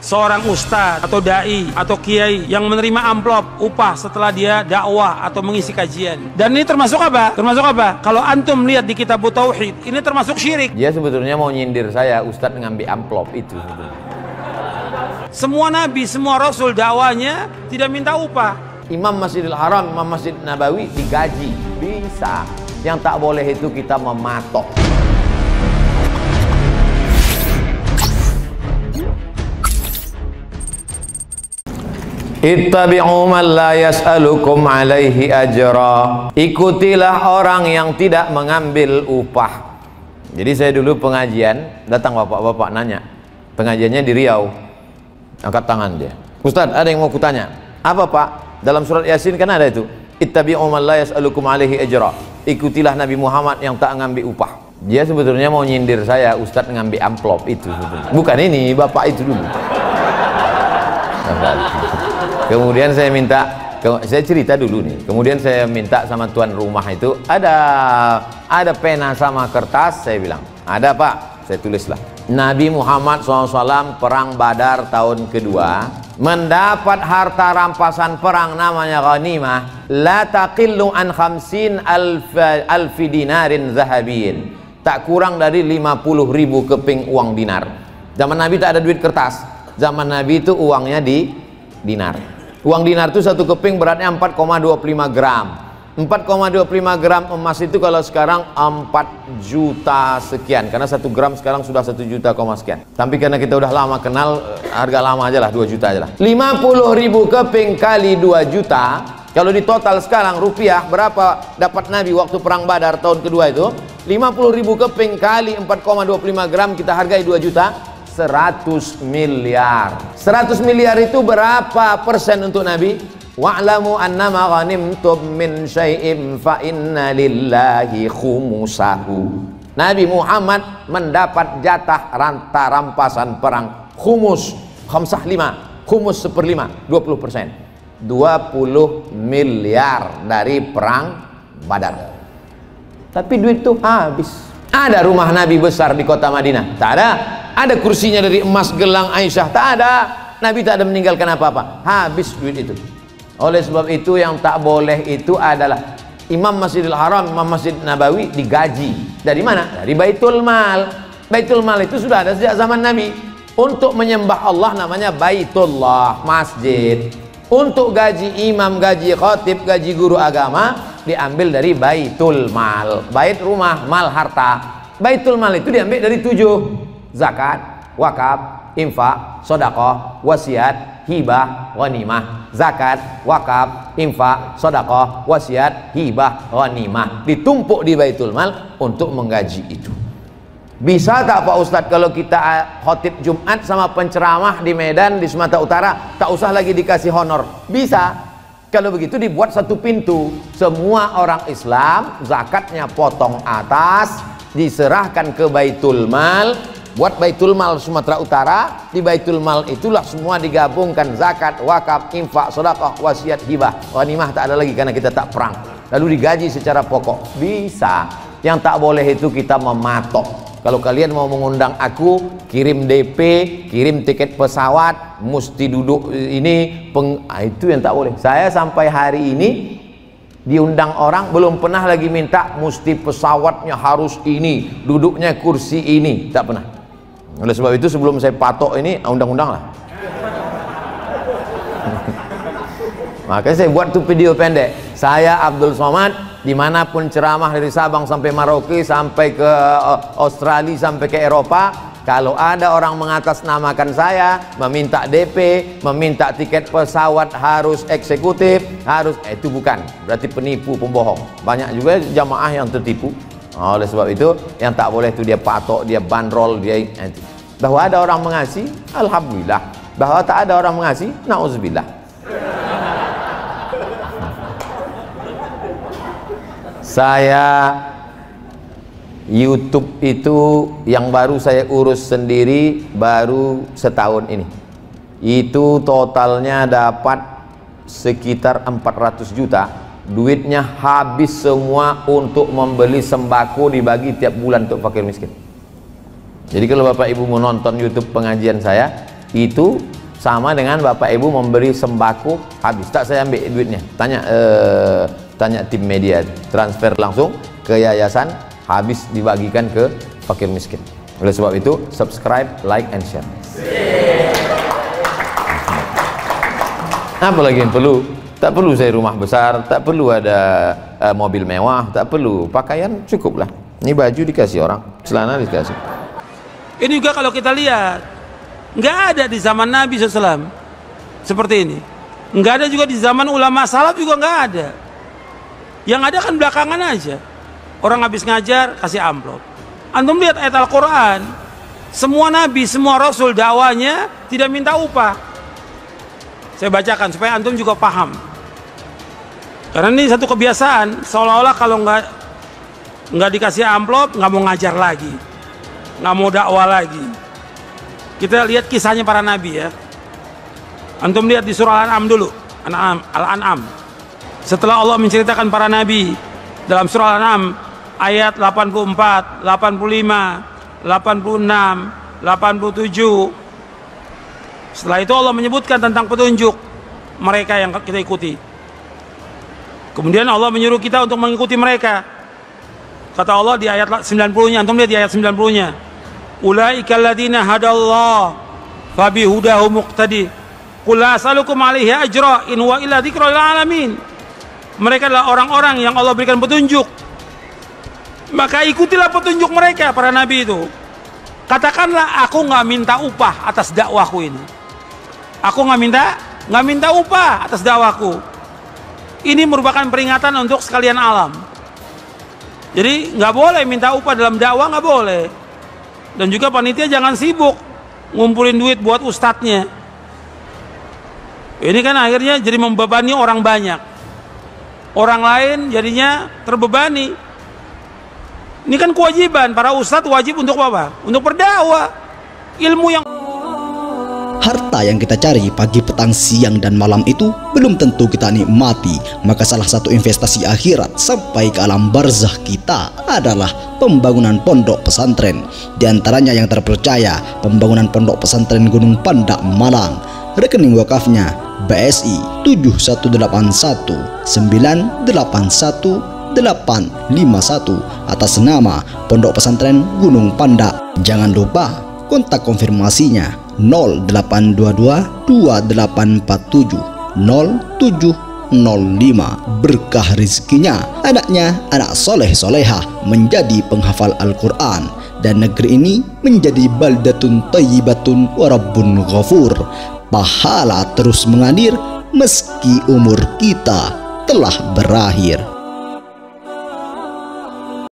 seorang ustadz atau dai atau kiai yang menerima amplop upah setelah dia dakwah atau mengisi kajian. Dan ini termasuk apa? Termasuk apa? Kalau antum lihat di kitab Tauhid, ini termasuk syirik. Dia sebetulnya mau nyindir saya, ustadz ngambil amplop itu. Semua nabi, semua rasul dakwanya tidak minta upah. Imam Masjidil Haram, Imam Masjid Nabawi digaji, bisa. Yang tak boleh itu kita mematok. Ittabi'u man la yas'alukum alaihi ajra. Ikutilah orang yang tidak mengambil upah. Jadi saya dulu pengajian, datang bapak-bapak nanya. Pengajiannya di Riau. Angkat tangan dia. Ustadz, ada yang mau kutanya. Apa Pak? Dalam surat Yasin kan ada itu. Ittabi'u man la yas'alukum alaihi ajra. Ikutilah Nabi Muhammad yang tak ngambil upah. Dia sebetulnya mau nyindir saya, Ustadz ngambil amplop itu sebetulnya. Bukan ini, bapak itu dulu. Kemudian saya minta, saya cerita dulu nih. Kemudian saya minta sama tuan rumah itu, ada pena sama kertas. Saya bilang, ada Pak. Saya tulislah. Nabi Muhammad SAW perang Badar tahun kedua mendapat harta rampasan perang namanya ghanimah, la taqillu an 50 alfi dinarin zahabiyin, tak kurang dari 50.000 keping uang dinar. Zaman Nabi tak ada duit kertas. Zaman Nabi itu uangnya di dinar. Uang dinar itu satu keping beratnya 4,25 gram. 4,25 gram emas itu kalau sekarang 4 juta sekian. Karena 1 gram sekarang sudah 1 juta sekian. Tapi karena kita udah lama kenal, harga lama aja lah, 2 juta aja lah. 50.000 keping kali 2 juta. Kalau di total sekarang rupiah berapa dapat Nabi waktu perang Badar tahun kedua itu? 50.000 keping kali 4,25 gram kita hargai 2 juta. 100 miliar. 100 miliar itu berapa persen untuk Nabi? Wa'lamu annama ghanimtum min syai'in fa inna lillahi khumusahu. Nabi Muhammad mendapat jatah rampasan perang khumus, khamsah 5, khumus 1/5, 20%. 20 miliar dari perang Badar. Tapi duit itu habis. Ada rumah Nabi besar di kota Madinah? Tak ada. Ada kursinya dari emas gelang Aisyah? Tak ada. Nabi tak ada meninggalkan apa-apa. Habis duit itu. Oleh sebab itu yang tak boleh itu adalah Imam Masjidil Haram, Imam Masjid Nabawi digaji. Dari mana? Dari Baitul Mal. Baitul Mal itu sudah ada sejak zaman Nabi. Untuk menyembah Allah namanya Baitullah, masjid. Untuk gaji imam, gaji khatib, gaji guru agama diambil dari Baitul Mal. Bait rumah, mal harta. Baitul Mal itu diambil dari 7: zakat, wakaf, infak, sedekah, wasiat, hibah, ghanimah. Zakat, wakaf, infak, sedekah, wasiat, hibah, ghanimah. Ditumpuk di Baitul Mal untuk menggaji itu. Bisa tak Pak Ustadz kalau kita khotib Jumat sama penceramah di Medan, di Sumatera Utara, tak usah lagi dikasih honor? Bisa. Kalau begitu dibuat satu pintu. Semua orang Islam zakatnya potong atas, diserahkan ke Baitul Mal. Buat Baitul Mal Sumatera Utara. Di Baitul Mal itulah semua digabungkan, zakat, wakaf, infak, sedekah, wasiat, hibah, ghanimah tak ada lagi karena kita tak perang. Lalu digaji secara pokok. Bisa. Yang tak boleh itu kita mematok. Kalau kalian mau mengundang aku, kirim DP, kirim tiket pesawat, mesti duduk ini, itu yang tak boleh. Saya sampai hari ini diundang orang belum pernah lagi minta mesti pesawatnya harus ini, duduknya kursi ini, tak pernah. Oleh sebab itu sebelum saya patok ini undang-undang lah. Makanya saya buat tuh video pendek. Saya Abdul Somad, dimanapun ceramah dari Sabang sampai Merauke, sampai ke Australia, sampai ke Eropa, kalau ada orang mengatasnamakan saya, meminta DP, meminta tiket pesawat harus eksekutif, harus, itu bukan, berarti penipu, pembohong. Banyak juga jamaah yang tertipu. Oleh sebab itu yang tak boleh itu dia patok, dia bandrol, dia itu. Bahwa ada orang mengasih, alhamdulillah. Bahwa tak ada orang mengasih, na'udzubillah. Saya YouTube itu yang baru saya urus sendiri baru setahun ini. Itu totalnya dapat sekitar 400 juta. Duitnya habis semua untuk membeli sembako dibagi tiap bulan untuk fakir miskin. Jadi kalau Bapak Ibu mau nonton YouTube pengajian saya, itu sama dengan Bapak Ibu memberi sembako habis, tak saya ambil duitnya, tanya tim media, transfer langsung ke yayasan, habis dibagikan ke fakir miskin. Oleh sebab itu, subscribe, like, and share. Apa lagi yang perlu? Tak perlu saya rumah besar, tak perlu ada mobil mewah, tak perlu, pakaian cukuplah. Ini baju dikasih orang, celana dikasih. Ini juga kalau kita lihat, nggak ada di zaman Nabi SAW seperti ini. Nggak ada juga di zaman ulama salaf, juga nggak ada. Yang ada kan belakangan aja. Orang habis ngajar kasih amplop. Antum lihat ayat Al-Quran, semua nabi, semua rasul dakwanya tidak minta upah. Saya bacakan supaya antum juga paham. Karena ini satu kebiasaan, seolah-olah kalau nggak dikasih amplop, nggak mau ngajar lagi, nggak mau dakwah lagi. Kita lihat kisahnya para nabi ya. Antum lihat di surah Al-An'am dulu, Al-An'am. Setelah Allah menceritakan para nabi dalam surah Al-An'am ayat 84, 85, 86, 87. Setelah itu Allah menyebutkan tentang petunjuk mereka yang kita ikuti. Kemudian Allah menyuruh kita untuk mengikuti mereka. Kata Allah di ayat 90-nya, antum lihat di ayat 90-nya. Ulaika alladziina hadallahu fabihudahu muqtadi. Qul la as'alukum 'alaihi ajra in huwa illa dzikrul lil alamin. Mereka adalah orang-orang yang Allah berikan petunjuk. Maka ikutilah petunjuk mereka, para nabi itu. Katakanlah, aku nggak minta upah atas dakwahku ini. Aku nggak minta upah atas dakwahku. Ini merupakan peringatan untuk sekalian alam. Jadi nggak boleh minta upah dalam dakwah, nggak boleh. Dan juga panitia jangan sibuk ngumpulin duit buat ustadznya. Ini kan akhirnya jadi membebani orang banyak. Orang lain jadinya terbebani. Ini kan kewajiban para ustadz, wajib untuk apa? Untuk berdakwah. Ilmu yang harta yang kita cari pagi, petang, siang, dan malam itu belum tentu kita nikmati. Maka salah satu investasi akhirat sampai ke alam barzah kita adalah pembangunan pondok pesantren. Di antaranya yang terpercaya, pembangunan pondok pesantren Gunung Panda, Malang. Rekening wakafnya BSI 7181981851 atas nama Pondok Pesantren Gunung Panda. Jangan lupa kontak konfirmasinya 0822 2847 0705. Berkah rezekinya, anaknya anak soleh solehah menjadi penghafal Al-Quran, dan negeri ini menjadi baldatun thayyibatun wa rabbun ghafur. Pahala terus mengalir meski umur kita telah berakhir.